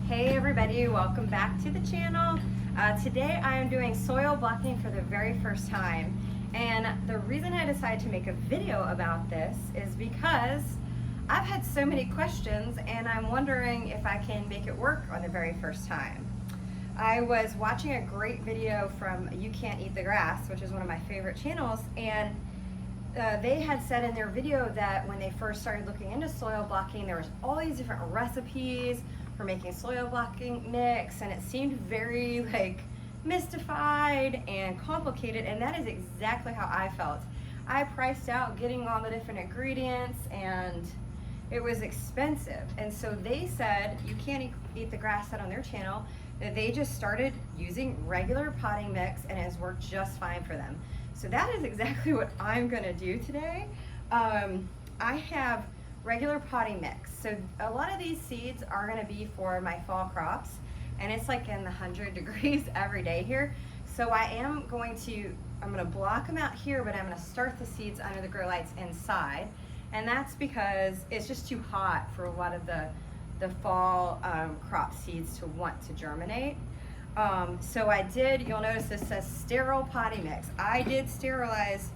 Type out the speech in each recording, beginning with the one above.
Hey everybody, welcome back to the channel. Today I am doing soil blocking for the very first time, and the reason I decided to make a video about this is because I've had so many questions and I'm wondering if I can make it work on the very first time. I was watching a great video from You Can't Eat the Grass, which is one of my favorite channels, and they had said in their video that when they first started looking into soil blocking, there was all these different recipes for making soil blocking mix, and it seemed very mystified and complicated, and that is exactly how I felt. I priced out getting all the different ingredients and it was expensive, and so they said You Can't Eat the Grass said on their channel that they just started using regular potting mix and it has worked just fine for them. So that is exactly what I'm gonna do today. I have regular potting mix. So a lot of these seeds are gonna be for my fall crops, and it's like in the 100 degrees every day here. So I'm gonna block them out here, but I'm gonna start the seeds under the grow lights inside. And that's because it's just too hot for a lot of the fall crop seeds to want to germinate. So you'll notice this says sterile potting mix. I did sterilize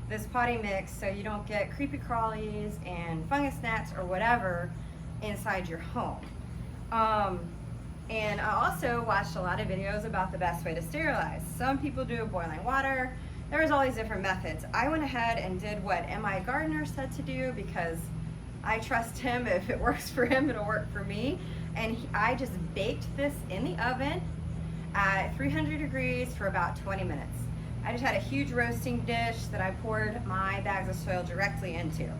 this potting mix so you don't get creepy crawlies and fungus gnats or whatever inside your home. And I also watched a lot of videos about the best way to sterilize. Some people do boiling water. There's all these different methods. I went ahead and did what M.I. Gardner said to do because I trust him. If it works for him, it'll work for me. And I just baked this in the oven at 300 degrees for about 20 minutes. I just had a huge roasting dish that I poured my bags of soil directly into.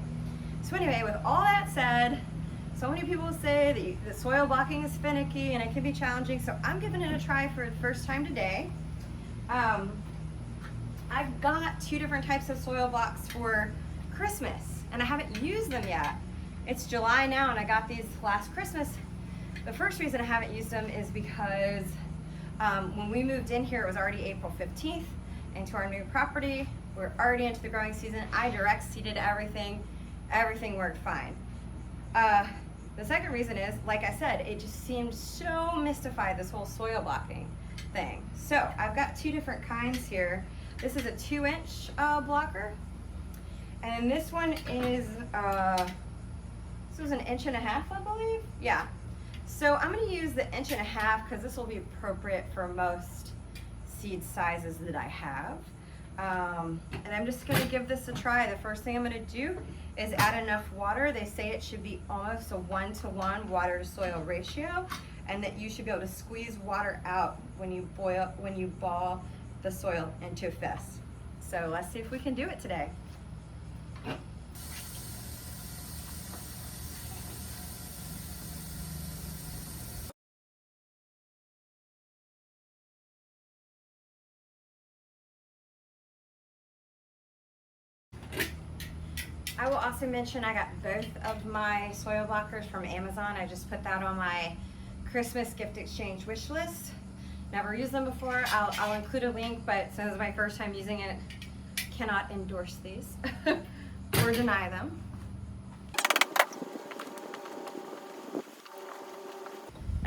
So anyway, with all that said, so many people say that soil blocking is finicky and it can be challenging, so I'm giving it a try for the first time today. I've got two different types of soil blocks for Christmas, and I haven't used them yet. It's July now, and I got these last Christmas. The first reason I haven't used them is because when we moved in here, it was already April 15th into our new property. We're already into the growing season. I direct seeded everything. Everything worked fine. The second reason is, like I said, it just seemed so mystified, this whole soil blocking thing. So I've got two different kinds here. This is a 2-inch blocker, and this one is, this was an 1.5 inches, I believe. Yeah. So I'm going to use the 1.5 inches because this will be appropriate for most seed sizes that I have. And I'm just going to give this a try. The first thing I'm going to do is add enough water. They say it should be almost a 1-to-1 water to soil ratio, and that you should be able to squeeze water out when you ball the soil into a fist. So let's see if we can do it today. I will also mention I got both of my soil blockers from Amazon. I just put that on my Christmas gift exchange wish list. Never used them before. I'll include a link, but since it's my first time using it, cannot endorse these or deny them.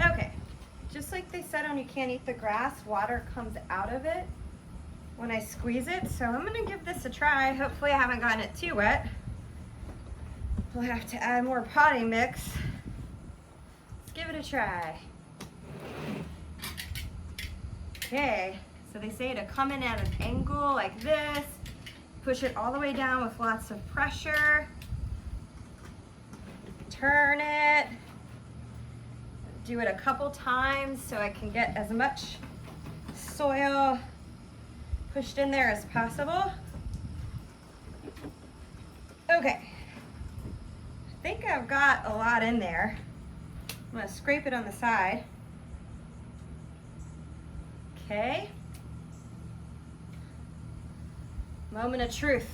Okay, just like they said on You Can't Eat the Grass, water comes out of it when I squeeze it. So I'm gonna give this a try. Hopefully I haven't gotten it too wet. We'll have to add more potting mix. Let's give it a try. Okay, so they say to come in at an angle like this, push it all the way down with lots of pressure, turn it, do it a couple times so I can get as much soil pushed in there as possible. Okay. I think I've got a lot in there. I'm going to scrape it on the side. Okay. Moment of truth.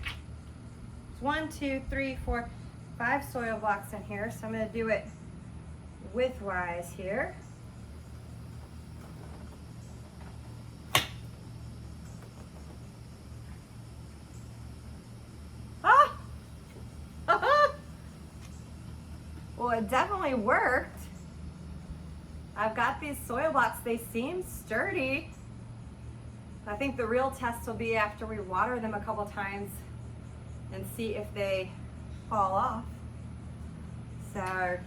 There's 1, 2, 3, 4, 5 soil blocks in here, so I'm going to do it widthwise here. Well, it definitely worked. I've got these soil blocks. They seem sturdy. I think the real test will be after we water them a couple times and see if they fall off. So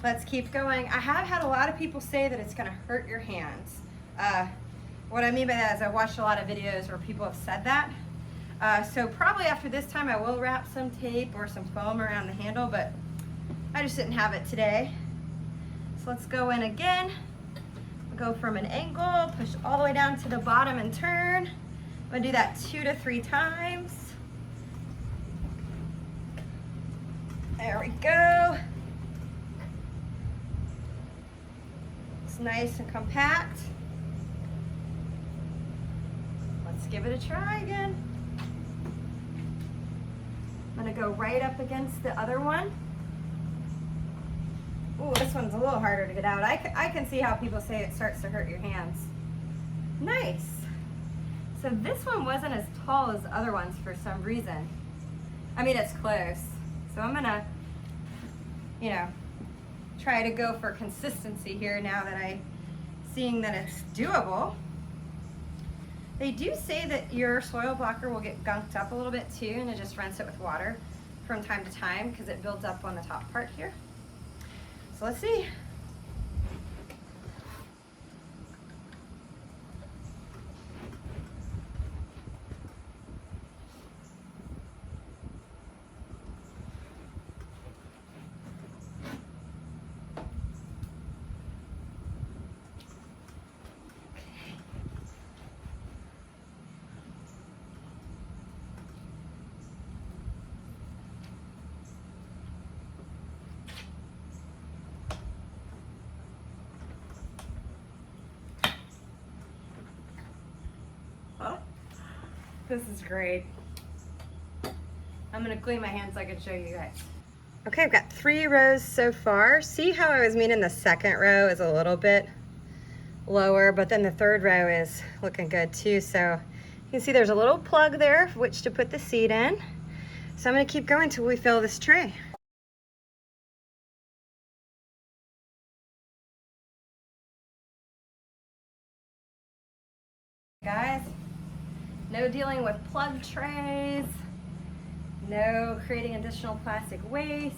let's keep going. I have had a lot of people say that it's gonna hurt your hands. What I mean by that is I watched a lot of videos where people have said that. So probably after this time I will wrap some tape or some foam around the handle, but I just didn't have it today. So let's go in again. Go from an angle, push all the way down to the bottom and turn. I'm gonna do that 2 to 3 times. There we go. It's nice and compact. Let's give it a try again. I'm gonna go right up against the other one. Ooh, this one's a little harder to get out. I can see how people say it starts to hurt your hands. Nice. So this one wasn't as tall as the other ones for some reason. I mean, it's close. So I'm gonna, try to go for consistency here now that seeing that it's doable. They do say that your soil blocker will get gunked up a little bit too, and to just rinse it with water from time to time because it builds up on the top part here. So let's see. This is great. I'm gonna clean my hands so I can show you guys. Okay, I've got 3 rows so far. See how I was meaning the second row is a little bit lower, but then the third row is looking good too. So you can see there's a little plug there for which to put the seed in. So I'm gonna keep going till we fill this tray. Guys, no dealing with plug trays, no creating additional plastic waste.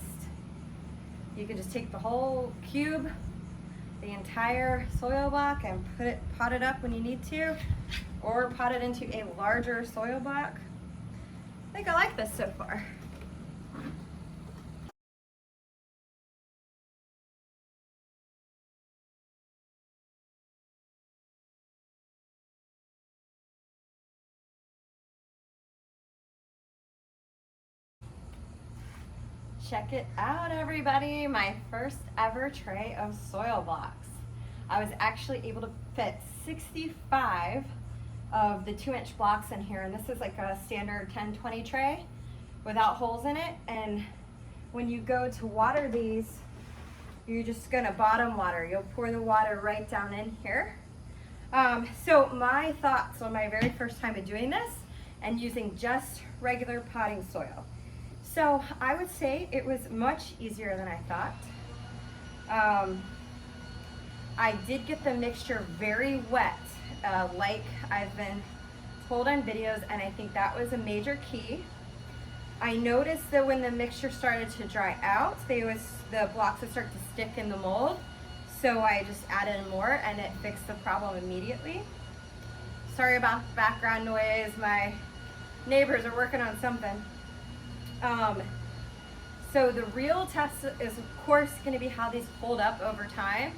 You can just take the whole cube, the entire soil block, and pot it up when you need to, or pot it into a larger soil block. I think I like this so far. Check it out, everybody. My first ever tray of soil blocks. I was actually able to fit 65 of the 2-inch blocks in here, and this is like a standard 10-20 tray without holes in it. And when you go to water these, you're just gonna bottom water. You'll pour the water right down in here. So my thoughts on my very first time of doing this and using just regular potting soil. So I would say it was much easier than I thought. I did get the mixture very wet, like I've been told on videos, and I think that was a major key. I noticed that when the mixture started to dry out, the blocks would start to stick in the mold. So I just added more and it fixed the problem immediately. Sorry about the background noise. My neighbors are working on something. So the real test is of course going to be how these hold up over time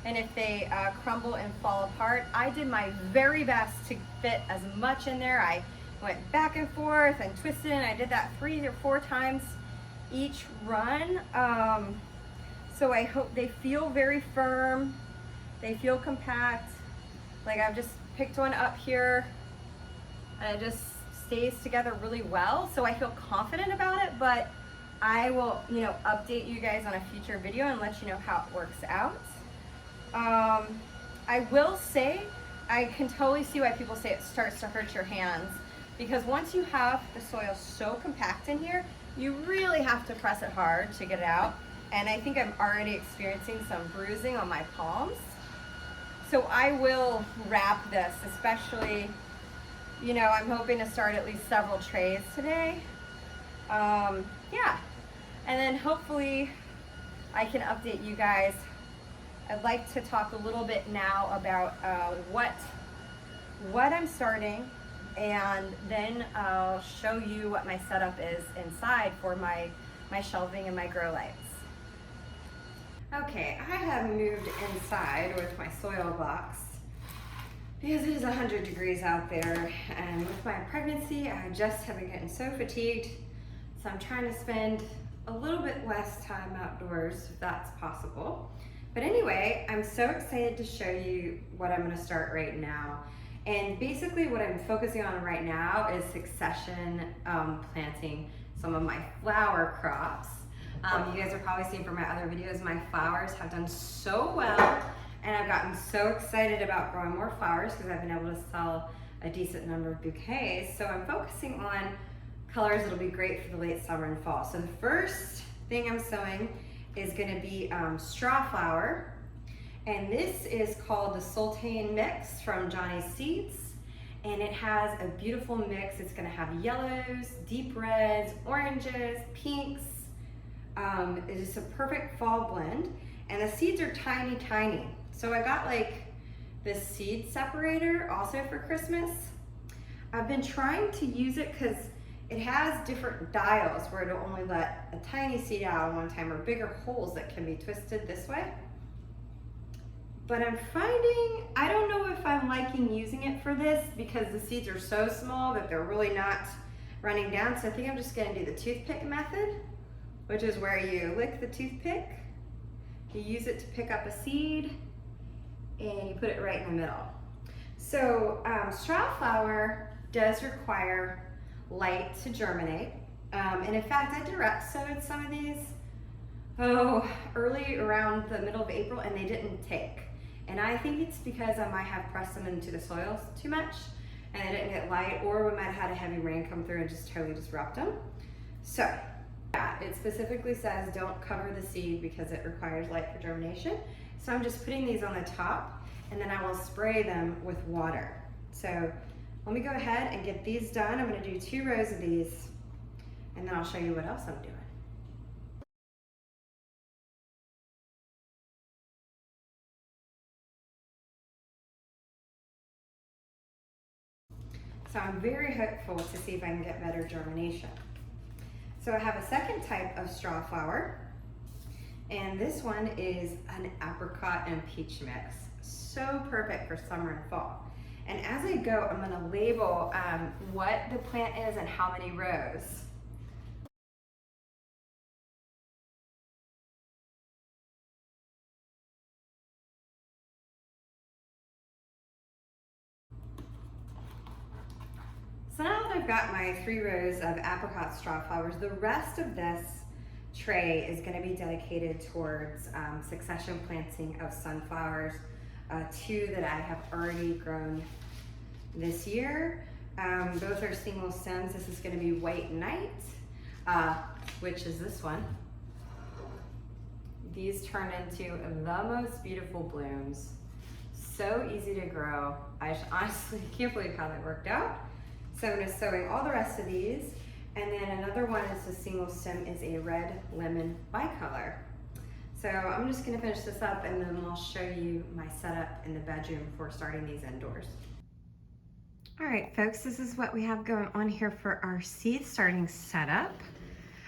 and if they crumble and fall apart. I did my very best to fit as much in there. I went back and forth and twisted, and I did that 3 or 4 times each run. So I hope they feel very firm, they feel compact. Like I've just picked one up here and it just stays together really well, so I feel confident about it. But I will, update you guys on a future video and let you know how it works out. I will say, I can totally see why people say it starts to hurt your hands, because once you have the soil so compact in here, you really have to press it hard to get it out. and I think I'm already experiencing some bruising on my palms. So I will wrap this, especially, you know, I'm hoping to start at least several trays today. Yeah, and then hopefully I can update you guys. I'd like to talk a little bit now about what I'm starting, and then I'll show you what my setup is inside for my shelving and my grow lights. Okay, I have moved inside with my soil box because it is 100 degrees out there, and with my pregnancy I just have been getting so fatigued, so I'm trying to spend a little bit less time outdoors if that's possible. But anyway, I'm so excited to show you what I'm going to start right now. And basically what I'm focusing on right now is succession planting some of my flower crops. You guys are probably seeing from my other videos, my flowers have done so well, and I've gotten so excited about growing more flowers because I've been able to sell a decent number of bouquets. So I'm focusing on colors that'll be great for the late summer and fall. So the first thing I'm sowing is going to be straw flower, and this is called the Sultane Mix from Johnny's Seeds, and it has a beautiful mix. It's going to have yellows, deep reds, oranges, pinks. It is a perfect fall blend, and the seeds are tiny, tiny. So I got like this seed separator also for Christmas. I've been trying to use it because it has different dials where it'll only let a tiny seed out at one time, or bigger holes that can be twisted this way. But I'm finding, I don't know if I'm liking using it for this because the seeds are so small that they're really not running down. So I think I'm just gonna do the toothpick method, which is where you lick the toothpick, you use it to pick up a seed, and you put it right in the middle. So straw flower does require light to germinate. And in fact, I direct sowed some of these early around the middle of April, and they didn't take. And I think it's because I might have pressed them into the soil too much and they didn't get light, or we might have had a heavy rain come through and just totally disrupt them. So yeah, it specifically says don't cover the seed because it requires light for germination. So I'm just putting these on the top, and then I will spray them with water. So let me go ahead and get these done. I'm going to do 2 rows of these, and then I'll show you what else I'm doing. So I'm very hopeful to see if I can get better germination. So I have a second type of straw flower, and this one is an apricot and peach mix. So perfect for summer and fall. And as I go, I'm gonna label what the plant is and how many rows. So now that I've got my 3 rows of apricot straw flowers, the rest of this tray is going to be dedicated towards succession planting of sunflowers, 2 that I have already grown this year. Both are single stems. This is going to be White Knight, which is this one. These turn into the most beautiful blooms. So easy to grow. I honestly can't believe how that worked out. So I'm just sowing all the rest of these. And then another one is a single stem, is a red lemon bicolor. So I'm just gonna finish this up, and then I'll show you my setup in the bedroom for starting these indoors. All right, folks, this is what we have going on here for our seed starting setup.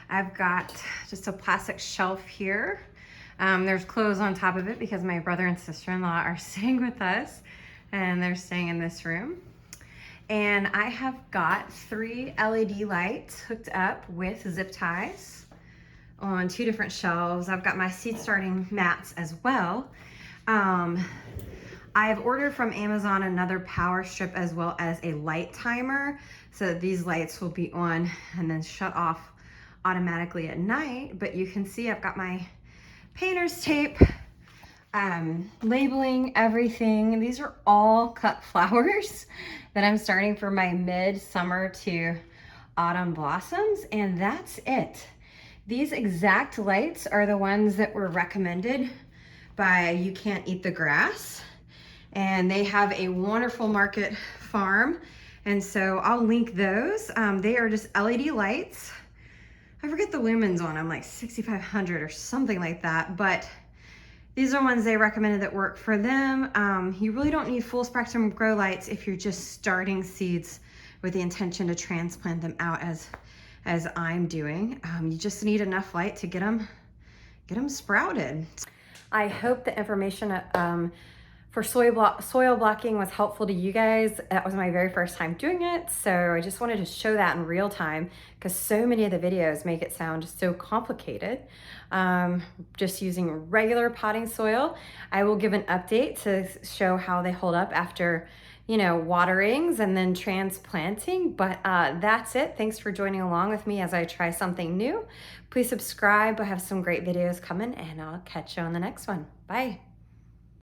I've got just a plastic shelf here. There's clothes on top of it because my brother and sister-in-law are staying with us, and they're staying in this room. And I have got 3 LED lights hooked up with zip ties on 2 different shelves. I've got my seed starting mats as well. I've ordered from Amazon another power strip as well as a light timer, so that these lights will be on and then shut off automatically at night. But you can see I've got my painter's tape labeling everything. These are all cut flowers that I'm starting for my mid-summer to autumn blossoms, and that's it. These exact lights are the ones that were recommended by You Can't Eat the Grass. And they have a wonderful market farm. And so I'll link those. They are just LED lights. I forget the lumens on them, like 6,500 or something like that. But these are ones they recommended that work for them. You really don't need full spectrum grow lights if you're just starting seeds with the intention to transplant them out as I'm doing. You just need enough light to get them sprouted. I hope the information for soil blocking was helpful to you guys. That was my very first time doing it, so I just wanted to show that in real time because so many of the videos make it sound so complicated. Just using regular potting soil. I will give an update to show how they hold up after, you know, waterings and then transplanting, but that's it. Thanks for joining along with me as I try something new. Please subscribe. I have some great videos coming, and I'll catch you on the next one. Bye.